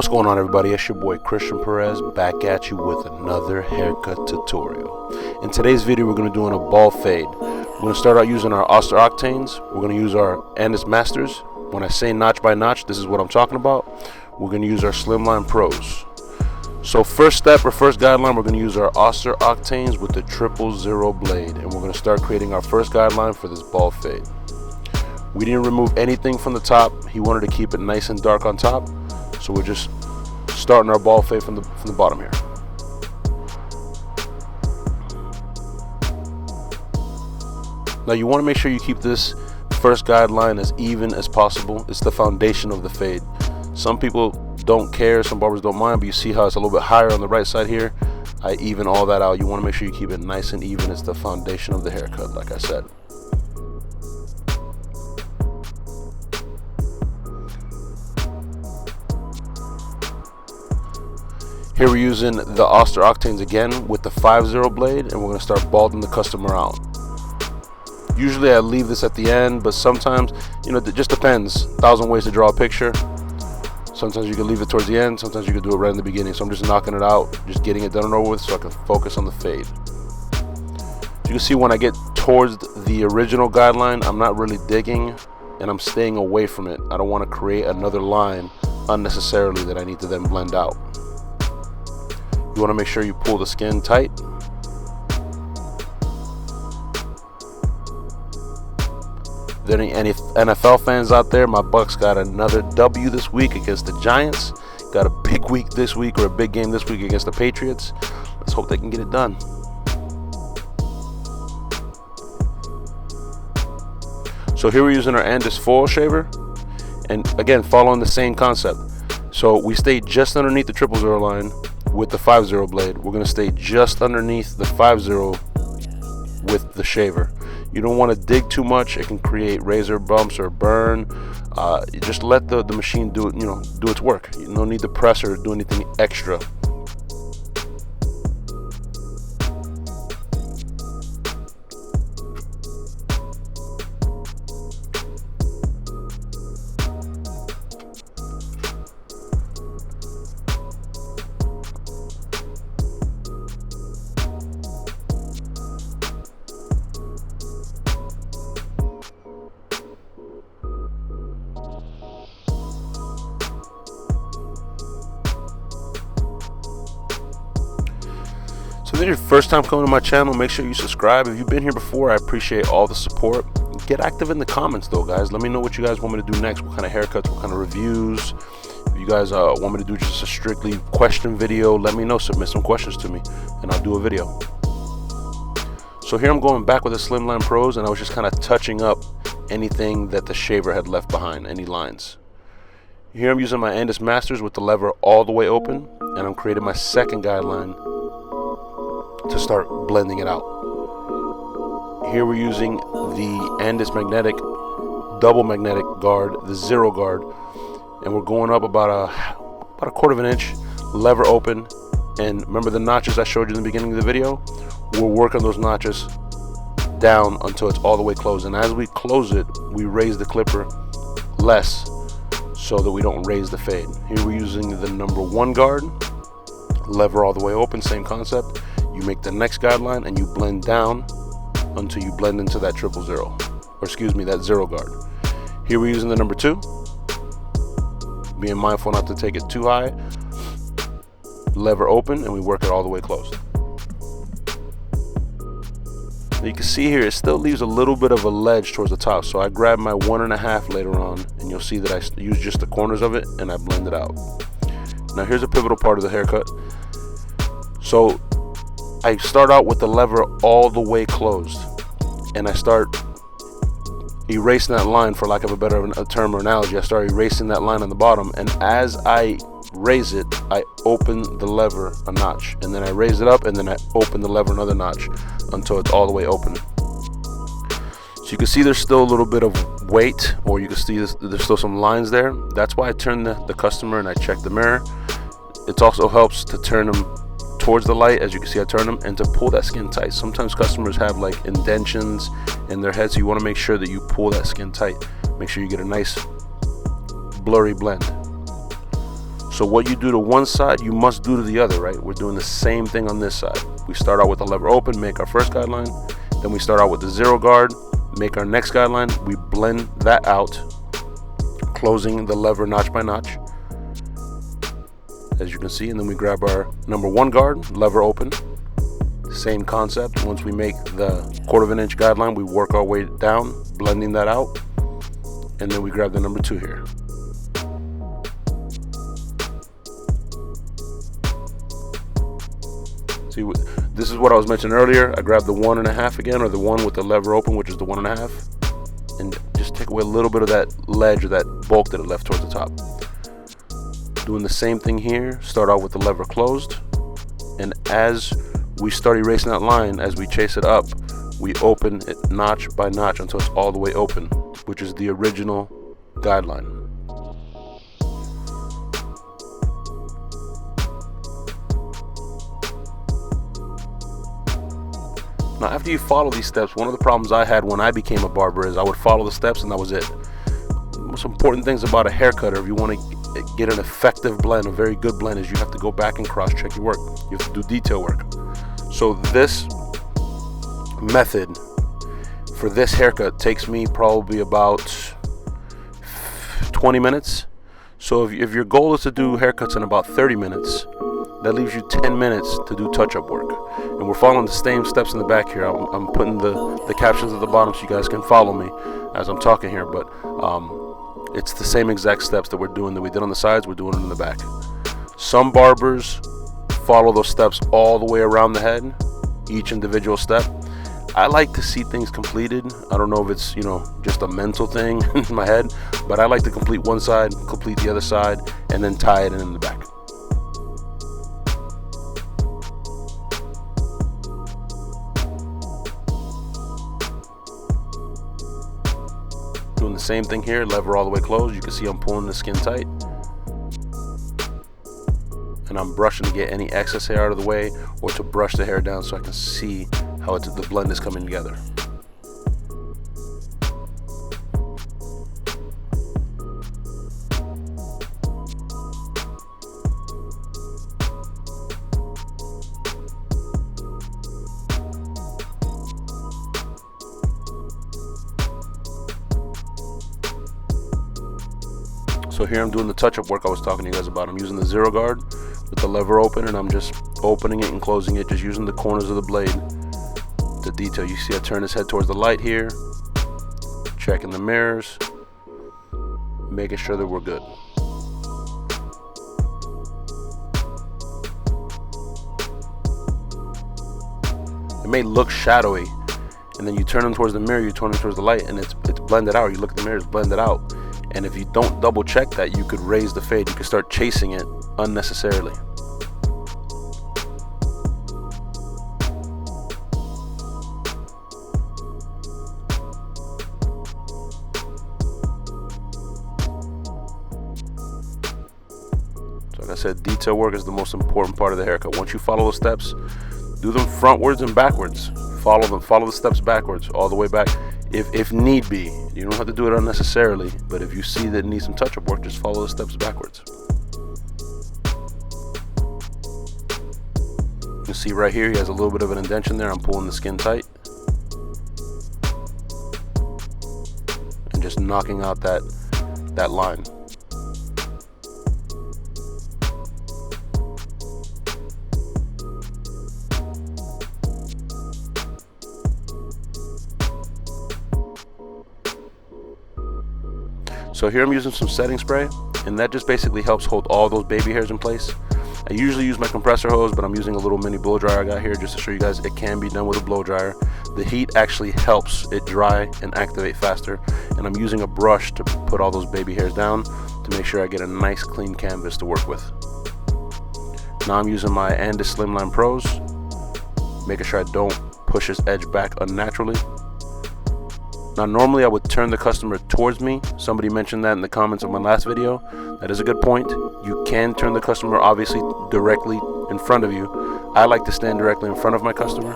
What's going on, everybody? It's your boy Christian Perez back at you with another haircut tutorial. In today's video, we're going to do a bald fade. We're going to start out using our austere octanes. We're going to use our Andis Masters. When I say notch by notch, this is what I'm talking about. We're going to use our Slimline Pros. So first step or first guideline, we're going to use our austere octanes with the 000 blade, and we're going to start creating our first guideline for this bald fade. We didn't remove anything from the top. He wanted to keep it nice and dark on top. So we're just starting our bald fade from the bottom here. Now you want to make sure you keep this first guideline as even as possible. It's the foundation of the fade. Some people don't care, some barbers don't mind, but you see how it's a little bit higher on the right side here. I even all that out. You want to make sure you keep it nice and even. It's the foundation of the haircut, like I said. Here we're using the austere octanes again with the 50 blade, and we're going to start balding the customer out. Usually I leave this at the end, but sometimes, it just depends. 1,000 ways to draw a picture. Sometimes you can leave it towards the end, sometimes you can do it right in the beginning. So I'm just knocking it out, just getting it done and over with so I can focus on the fade. You can see when I get towards the original guideline, I'm not really digging and I'm staying away from it. I don't want to create another line unnecessarily that I need to then blend out. You want to make sure you pull the skin tight. There any NFL fans out there, my Bucks got another W this week against the Giants. Got a big week this week, or a big game this week against the Patriots. Let's hope they can get it done. So here we're using our Andis foil shaver, and again following the same concept. So we stay just underneath the 000 line with the 50 blade. We're going to stay just underneath the 50 with the shaver. You don't want to dig too much. It can create razor bumps or burn. You just let the machine do it, do its work. You don't need to press or do anything extra. So if this is your first time coming to my channel, make sure you subscribe. If you've been here before, I appreciate all the support. Get active in the comments though, guys. Let me know what you guys want me to do next. What kind of haircuts, what kind of reviews. If you guys want me to do just a strictly question video, let me know. Submit some questions to me and I'll do a video. So here I'm going back with the Slimline Pros, and I was just kind of touching up anything that the shaver had left behind, any lines. Here I'm using my Andis Masters with the lever all the way open, and I'm creating my second guideline to start blending it out. Here we're using the Andis magnetic, double magnetic guard, the 0 guard, and we're going up about a 1/4 inch, lever open. And remember the notches I showed you in the beginning of the video? We'll work on those notches down until it's all the way closed. And as we close it, we raise the clipper less so that we don't raise the fade. Here we're using the number 1 guard, lever all the way open, same concept. You make the next guideline and you blend down until you blend into that 000, or excuse me, that 0 guard. Here we're using the number 2, being mindful not to take it too high. Lever open, and we work it all the way closed. Now you can see here, it still leaves a little bit of a ledge towards the top, so I grab my 1.5 later on, and you'll see that I use just the corners of it and I blend it out. Now here's a pivotal part of the haircut. So I start out with the lever all the way closed, and I start erasing that line, for lack of a better term or analogy. I start erasing that line on the bottom, and as I raise it, I open the lever a notch, and then I raise it up, and then I open the lever another notch until it's all the way open. So you can see there's still a little bit of weight, or you can see there's still some lines there. That's why I turn the customer and I check the mirror. It also helps to turn them towards the light, as you can see I turn them, and to pull that skin tight. Sometimes customers have like indentions in their head, so you want to make sure that you pull that skin tight. Make sure you get a nice blurry blend. So what you do to one side, you must do to the other, right? We're doing the same thing on this side. We start out with the lever open, make our first guideline. Then we start out with the 0 guard, make our next guideline. We blend that out, closing the lever notch by notch, as you can see. And then we grab our number 1 guard, lever open. Same concept. Once we make the 1/4 inch guideline, we work our way down, blending that out. And then we grab the number 2 here. See, this is what I was mentioning earlier. I grabbed the 1.5 again, or the one with the lever open, which is the 1.5, and just take away a little bit of that ledge or that bulk that it left towards the top. Doing the same thing here. Start out with the lever closed, and as we start erasing that line, as we chase it up, we open it notch by notch until it's all the way open, which is the original guideline. Now, after you follow these steps, one of the problems I had when I became a barber is I would follow the steps and that was it. The most important things about a haircutter, if you want to get an effective blend, a very good blend, is you have to go back and cross-check your work. You have to do detail work. So this method for this haircut takes me probably about 20 minutes. So if your goal is to do haircuts in about 30 minutes, that leaves you 10 minutes to do touch-up work. And we're following the same steps in the back here. I'm putting the captions at the bottom so you guys can follow me as I'm talking here, but it's the same exact steps that we're doing that we did on the sides, we're doing it in the back. Some barbers follow those steps all the way around the head, each individual step. I like to see things completed. I don't know if it's, just a mental thing in my head, but I like to complete one side, complete the other side, and then tie it in the back. Doing the same thing here, lever all the way closed. You can see I'm pulling the skin tight, and I'm brushing to get any excess hair out of the way, or to brush the hair down so I can see how the blend is coming together. So here I'm doing the touch-up work I was talking to you guys about. I'm using the 0 guard with the lever open, and I'm just opening it and closing it, just using the corners of the blade to detail. You see I turn his head towards the light here, checking the mirrors, making sure that we're good. It may look shadowy, and then you turn them towards the mirror, you turn them towards the light, and it's blended out. You look at the mirror, it's blended out. And if you don't double check that, you could raise the fade. You could start chasing it unnecessarily. So like I said, detail work is the most important part of the haircut. Once you follow the steps, do them frontwards and backwards. Follow the steps backwards, all the way back. If need be, you don't have to do it unnecessarily, but if you see that it needs some touch-up work, just follow the steps backwards. You see right here, he has a little bit of an indentation there. I'm pulling the skin tight and just knocking out that line. So here I'm using some setting spray, and that just basically helps hold all those baby hairs in place. I usually use my compressor hose, but I'm using a little mini blow dryer I got here just to show you guys it can be done with a blow dryer. The heat actually helps it dry and activate faster, and I'm using a brush to put all those baby hairs down to make sure I get a nice clean canvas to work with. Now I'm using my Andis Slimline Pros, making sure I don't push this edge back unnaturally. Now normally I would turn the customer towards me. Somebody mentioned that in the comments of my last video. That is a good point. You can turn the customer obviously directly in front of you. I like to stand directly in front of my customer,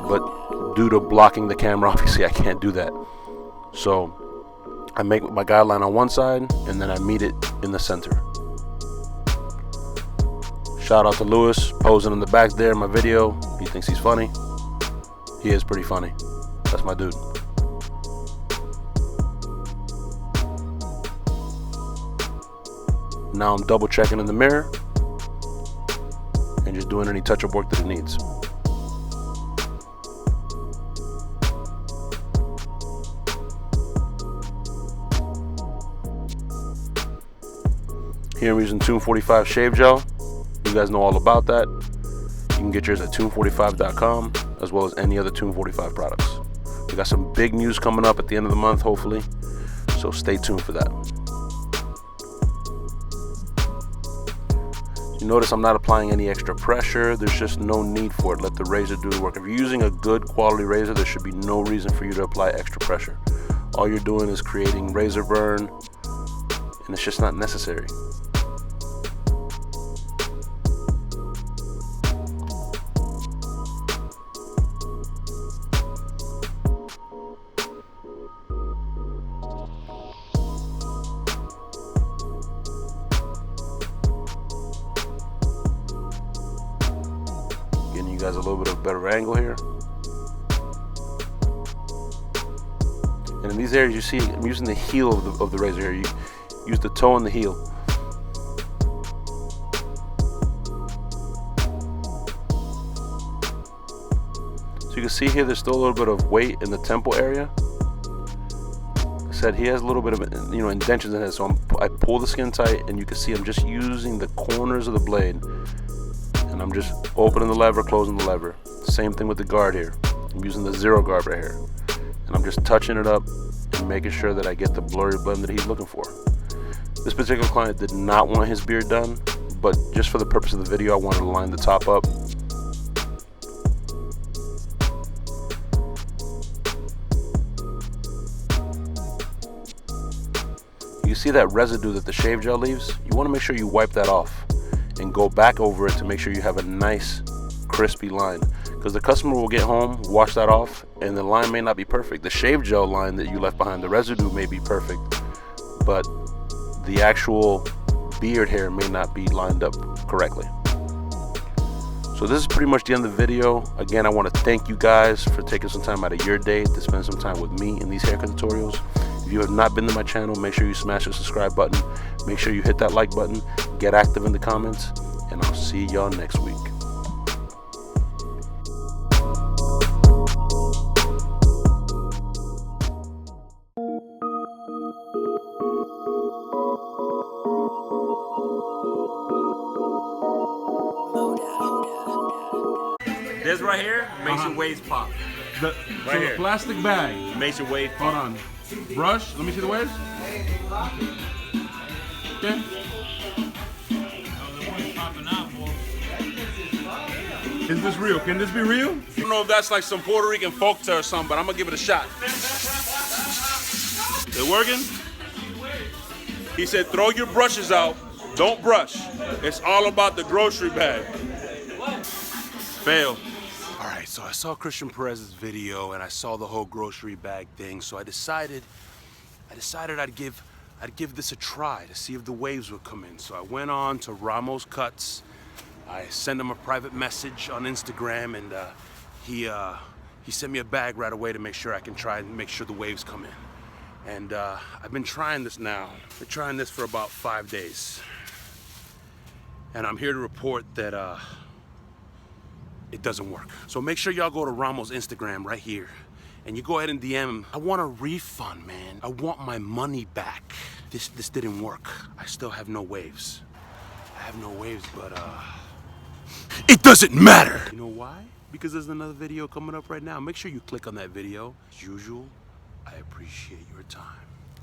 but due to blocking the camera, obviously I can't do that. So I make my guideline on one side, and then I meet it in the center. Shout out to Lewis, posing in the back there in my video. He thinks he's funny. He is pretty funny. That's my dude. Now I'm double checking in the mirror and just doing any touch-up work that it needs. Here I'm using 245 shave gel. You guys know all about that. You can get yours at tune45.com as well as any other Tune 45 products. We got some big news coming up at the end of the month, hopefully, so stay tuned for that. You notice I'm not applying any extra pressure. There's just no need for it. Let the razor do the work. If you're using a good quality razor, there should be no reason for you to apply extra pressure. All you're doing is creating razor burn, and it's just not necessary. Getting you guys a little bit of a better angle here. And in these areas, you see I'm using the heel of the razor here. You use the toe and the heel. So you can see here there's still a little bit of weight in the temple area. I said he has a little bit of indentions in it, so I pull the skin tight, and you can see I'm just using the corners of the blade. And I'm just opening the lever, closing the lever. Same thing with the guard here. I'm using the zero guard right here. And I'm just touching it up and making sure that I get the blurry blend that he's looking for. This particular client did not want his beard done, but just for the purpose of the video, I wanted to line the top up. You see that residue that the shave gel leaves? You want to make sure you wipe that off and go back over it to make sure you have a nice crispy line, because the customer will get home, wash that off, and the line may not be perfect. The shave gel line that you left behind, the residue may be perfect, but the actual beard hair may not be lined up correctly. So this is pretty much the end of the video. Again, I want to thank you guys for taking some time out of your day to spend some time with me in these haircut tutorials. If you have not been to my channel, make sure you smash the subscribe button. Make sure you hit that like button. Get active in the comments, and I'll see y'all next week. This right here makes your waves pop. The plastic bag Makes your waves pop. Hold on. Brush. Let me see the waves. Okay. Is this real? Can this be real? I don't know if that's like some Puerto Rican folk tale or something, but I'm gonna give it a shot. It working? He said, throw your brushes out. Don't brush. It's all about the grocery bag. Fail. All right, so I saw Christian Perez's video and I saw the whole grocery bag thing, so I decided I'd give this a try to see if the waves would come in. So I went on to Ramos Cuts. I sent him a private message on Instagram, and he sent me a bag right away to make sure I can try and make sure the waves come in. And I've been trying this now. I've been trying this for about 5 days. And I'm here to report that it doesn't work. So make sure y'all go to Ramos' Instagram right here, and you go ahead and DM him. I want a refund, man. I want my money back. This didn't work. I still have no waves. I have no waves, but it doesn't matter. You know why? Because there's another video coming up right now. Make sure you click on that video. As usual, I appreciate your time.